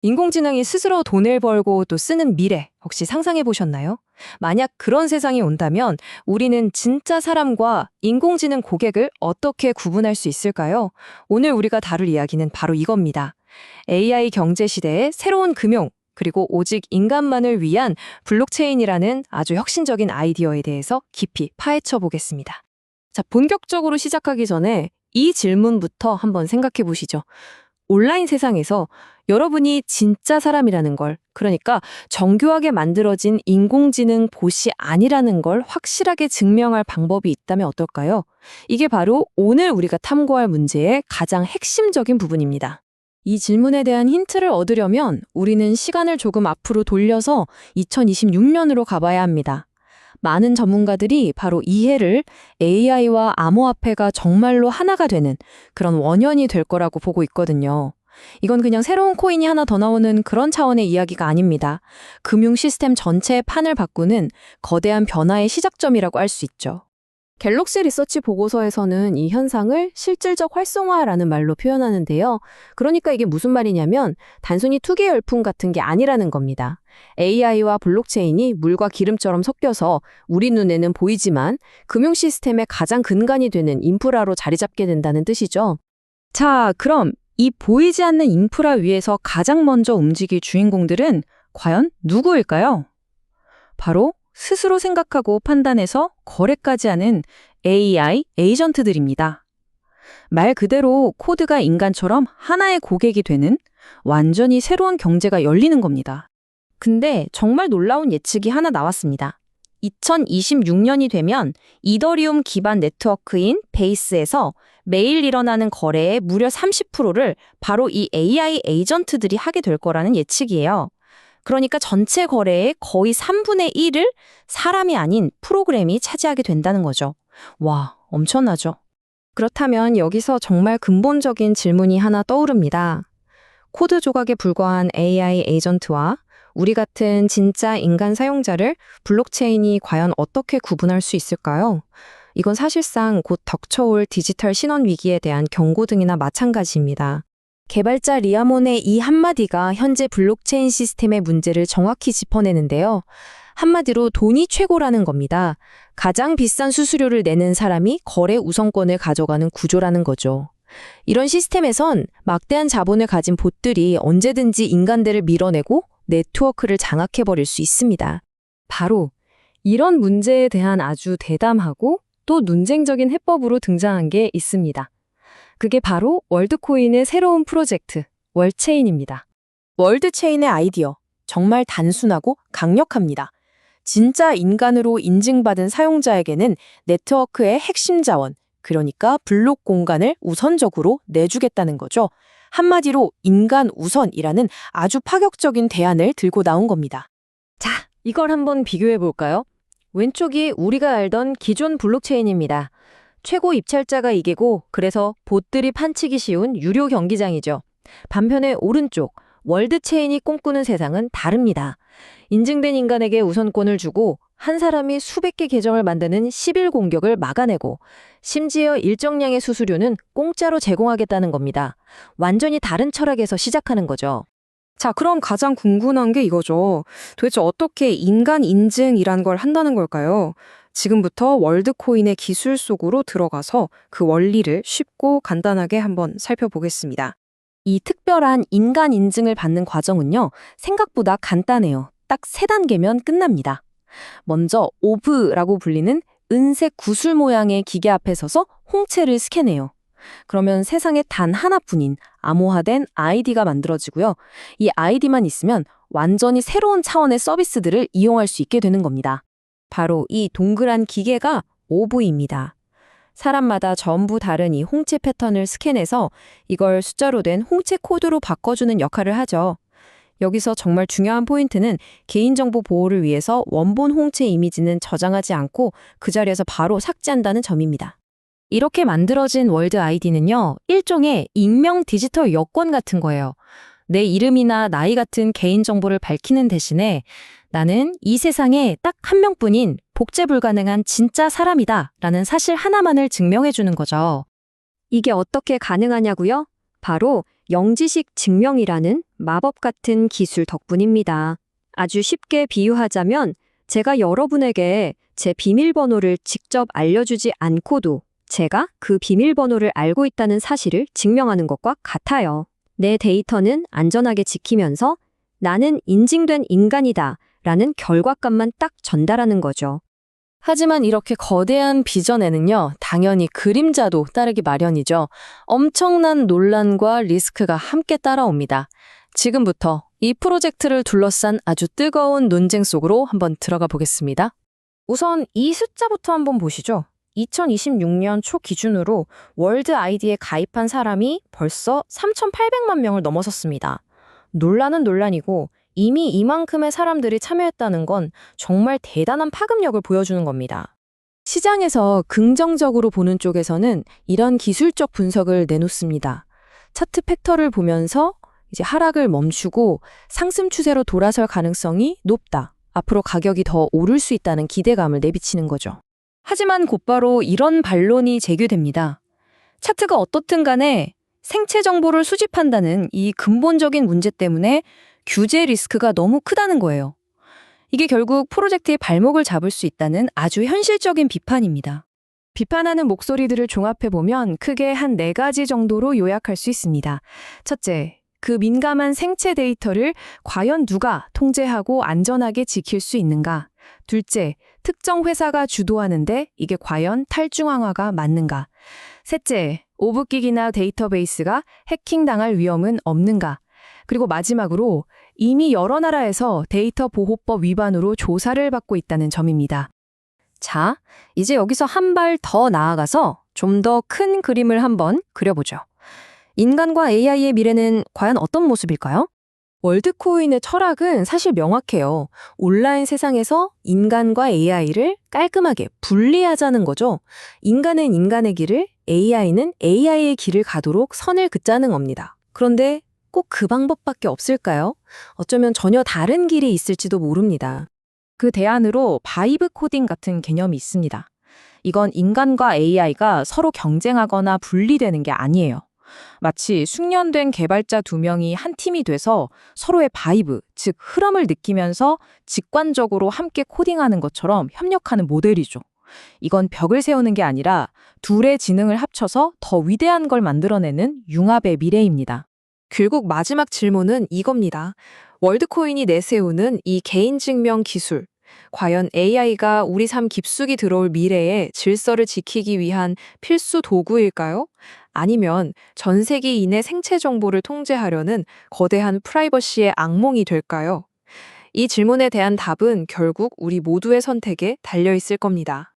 인공지능이 스스로 돈을 벌고 또 쓰는 미래, 혹시 상상해 보셨나요? 만약 그런 세상이 온다면 우리는 진짜 사람과 인공지능 고객을 어떻게 구분할 수 있을까요? 오늘 우리가 다룰 이야기는 바로 이겁니다. AI 경제 시대의 새로운 금융, 그리고 오직 인간만을 위한 블록체인이라는 아주 혁신적인 아이디어에 대해서 깊이 파헤쳐 보겠습니다. 자, 본격적으로 시작하기 전에 이 질문부터 한번 생각해 보시죠. 온라인 세상에서 여러분이 진짜 사람이라는 걸, 그러니까 정교하게 만들어진 인공지능 봇이 아니라는 걸 확실하게 증명할 방법이 있다면 어떨까요? 이게 바로 오늘 우리가 탐구할 문제의 가장 핵심적인 부분입니다. 이 질문에 대한 힌트를 얻으려면 우리는 시간을 조금 앞으로 돌려서 2026년으로 가봐야 합니다. 많은 전문가들이 바로 이 해를 AI와 암호화폐가 정말로 하나가 되는 그런 원년이 될 거라고 보고 있거든요. 이건 그냥 새로운 코인이 하나 더 나오는 그런 차원의 이야기가 아닙니다. 금융 시스템 전체의 판을 바꾸는 거대한 변화의 시작점이라고 할 수 있죠. 갤럭시 리서치 보고서에서는 이 현상을 실질적 활성화라는 말로 표현하는데요. 그러니까 이게 무슨 말이냐면 단순히 투기 열풍 같은 게 아니라는 겁니다. AI와 블록체인이 물과 기름처럼 섞여서 우리 눈에는 보이지만 금융 시스템의 가장 근간이 되는 인프라로 자리 잡게 된다는 뜻이죠. 자, 그럼 이 보이지 않는 인프라 위에서 가장 먼저 움직일 주인공들은 과연 누구일까요? 바로 스스로 생각하고 판단해서 거래까지 하는 AI 에이전트들입니다. 말 그대로 코드가 인간처럼 하나의 고객이 되는 완전히 새로운 경제가 열리는 겁니다. 근데 정말 놀라운 예측이 하나 나왔습니다. 2026년이 되면 이더리움 기반 네트워크인 베이스에서 매일 일어나는 거래의 무려 30%를 바로 이 AI 에이전트들이 하게 될 거라는 예측이에요. 그러니까 전체 거래의 거의 3분의 1을 사람이 아닌 프로그램이 차지하게 된다는 거죠. 와, 엄청나죠? 그렇다면 여기서 정말 근본적인 질문이 하나 떠오릅니다. 코드 조각에 불과한 AI 에이전트와 우리 같은 진짜 인간 사용자를 블록체인이 과연 어떻게 구분할 수 있을까요? 이건 사실상 곧 닥쳐올 디지털 신원 위기에 대한 경고등이나 마찬가지입니다. 개발자 리아몬의 이 한마디가 현재 블록체인 시스템의 문제를 정확히 짚어내는데요. 한마디로 돈이 최고라는 겁니다. 가장 비싼 수수료를 내는 사람이 거래 우선권을 가져가는 구조라는 거죠. 이런 시스템에선 막대한 자본을 가진 봇들이 언제든지 인간들을 밀어내고 네트워크를 장악해버릴 수 있습니다. 바로 이런 문제에 대한 아주 대담하고 또 논쟁적인 해법으로 등장한 게 있습니다. 그게 바로 월드코인의 새로운 프로젝트, 월체인입니다. 월드체인의 아이디어, 정말 단순하고 강력합니다. 진짜 인간으로 인증받은 사용자에게는 네트워크의 핵심 자원, 그러니까 블록 공간을 우선적으로 내주겠다는 거죠. 한마디로 인간 우선이라는 아주 파격적인 대안을 들고 나온 겁니다. 자, 이걸 한번 비교해 볼까요? 왼쪽이 우리가 알던 기존 블록체인입니다. 최고 입찰자가 이기고 그래서 봇들이 판치기 쉬운 유료 경기장이죠. 반면에 오른쪽 월드체인이 꿈꾸는 세상은 다릅니다. 인증된 인간에게 우선권을 주고 한 사람이 수백 개 계정을 만드는 10일 공격을 막아내고 심지어 일정량의 수수료는 공짜로 제공하겠다는 겁니다. 완전히 다른 철학에서 시작하는 거죠. 자, 그럼 가장 궁금한 게 이거죠. 도대체 어떻게 인간 인증이란 걸 한다는 걸까요? 지금부터 월드코인의 기술 속으로 들어가서 그 원리를 쉽고 간단하게 한번 살펴보겠습니다. 이 특별한 인간 인증을 받는 과정은요, 생각보다 간단해요. 딱 3단계면 끝납니다. 먼저 오브라고 불리는 은색 구슬 모양의 기계 앞에 서서 홍채를 스캔해요. 그러면 세상에 단 하나뿐인 암호화된 아이디가 만들어지고요. 이 아이디만 있으면 완전히 새로운 차원의 서비스들을 이용할 수 있게 되는 겁니다. 바로 이 동그란 기계가 오브입니다. 사람마다 전부 다른 이 홍채 패턴을 스캔해서 이걸 숫자로 된 홍채 코드로 바꿔주는 역할을 하죠. 여기서 정말 중요한 포인트는 개인정보 보호를 위해서 원본 홍채 이미지는 저장하지 않고 그 자리에서 바로 삭제한다는 점입니다. 이렇게 만들어진 월드 아이디는요, 일종의 익명 디지털 여권 같은 거예요. 내 이름이나 나이 같은 개인정보를 밝히는 대신에 나는 이 세상에 딱 한 명뿐인 복제 불가능한 진짜 사람이다 라는 사실 하나만을 증명해 주는 거죠. 이게 어떻게 가능하냐고요? 바로 영지식 증명이라는 마법 같은 기술 덕분입니다. 아주 쉽게 비유하자면 제가 여러분에게 제 비밀번호를 직접 알려주지 않고도 제가 그 비밀번호를 알고 있다는 사실을 증명하는 것과 같아요. 내 데이터는 안전하게 지키면서 나는 인증된 인간이다 라는 결과값만 딱 전달하는 거죠. 하지만 이렇게 거대한 비전에는요, 당연히 그림자도 따르기 마련이죠. 엄청난 논란과 리스크가 함께 따라옵니다. 지금부터 이 프로젝트를 둘러싼 아주 뜨거운 논쟁 속으로 한번 들어가 보겠습니다. 우선 이 숫자부터 한번 보시죠. 2026년 초 기준으로 월드 아이디에 가입한 사람이 벌써 3,800만 명을 넘어섰습니다. 논란은 논란이고 이미 이만큼의 사람들이 참여했다는 건 정말 대단한 파급력을 보여주는 겁니다. 시장에서 긍정적으로 보는 쪽에서는 이런 기술적 분석을 내놓습니다. 차트 팩터를 보면서 이제 하락을 멈추고 상승 추세로 돌아설 가능성이 높다. 앞으로 가격이 더 오를 수 있다는 기대감을 내비치는 거죠. 하지만 곧바로 이런 반론이 제기됩니다. 차트가 어떻든 간에 생체 정보를 수집한다는 이 근본적인 문제 때문에 규제 리스크가 너무 크다는 거예요. 이게 결국 프로젝트의 발목을 잡을 수 있다는 아주 현실적인 비판입니다. 비판하는 목소리들을 종합해보면 크게 한 4가지 정도로 요약할 수 있습니다. 첫째, 그 민감한 생체 데이터를 과연 누가 통제하고 안전하게 지킬 수 있는가? 둘째, 특정 회사가 주도하는데 이게 과연 탈중앙화가 맞는가? 셋째, 오브기기나 데이터베이스가 해킹당할 위험은 없는가? 그리고 마지막으로 이미 여러 나라에서 데이터 보호법 위반으로 조사를 받고 있다는 점입니다. 자, 이제 여기서 한 발 더 나아가서 좀 더 큰 그림을 한번 그려보죠. 인간과 AI의 미래는 과연 어떤 모습일까요? 월드코인의 철학은 사실 명확해요. 온라인 세상에서 인간과 AI를 깔끔하게 분리하자는 거죠. 인간은 인간의 길을, AI는 AI의 길을 가도록 선을 긋자는 겁니다. 그런데 꼭 그 방법밖에 없을까요? 어쩌면 전혀 다른 길이 있을지도 모릅니다. 그 대안으로 바이브 코딩 같은 개념이 있습니다. 이건 인간과 AI가 서로 경쟁하거나 분리되는 게 아니에요. 마치 숙련된 개발자 2명이 한 팀이 돼서 서로의 바이브, 즉 흐름을 느끼면서 직관적으로 함께 코딩하는 것처럼 협력하는 모델이죠. 이건 벽을 세우는 게 아니라 둘의 지능을 합쳐서 더 위대한 걸 만들어내는 융합의 미래입니다. 결국 마지막 질문은 이겁니다. 월드코인이 내세우는 이 개인증명 기술, 과연 AI가 우리 삶 깊숙이 들어올 미래에 질서를 지키기 위한 필수 도구일까요? 아니면 전 세계인의 생체 정보를 통제하려는 거대한 프라이버시의 악몽이 될까요? 이 질문에 대한 답은 결국 우리 모두의 선택에 달려 있을 겁니다.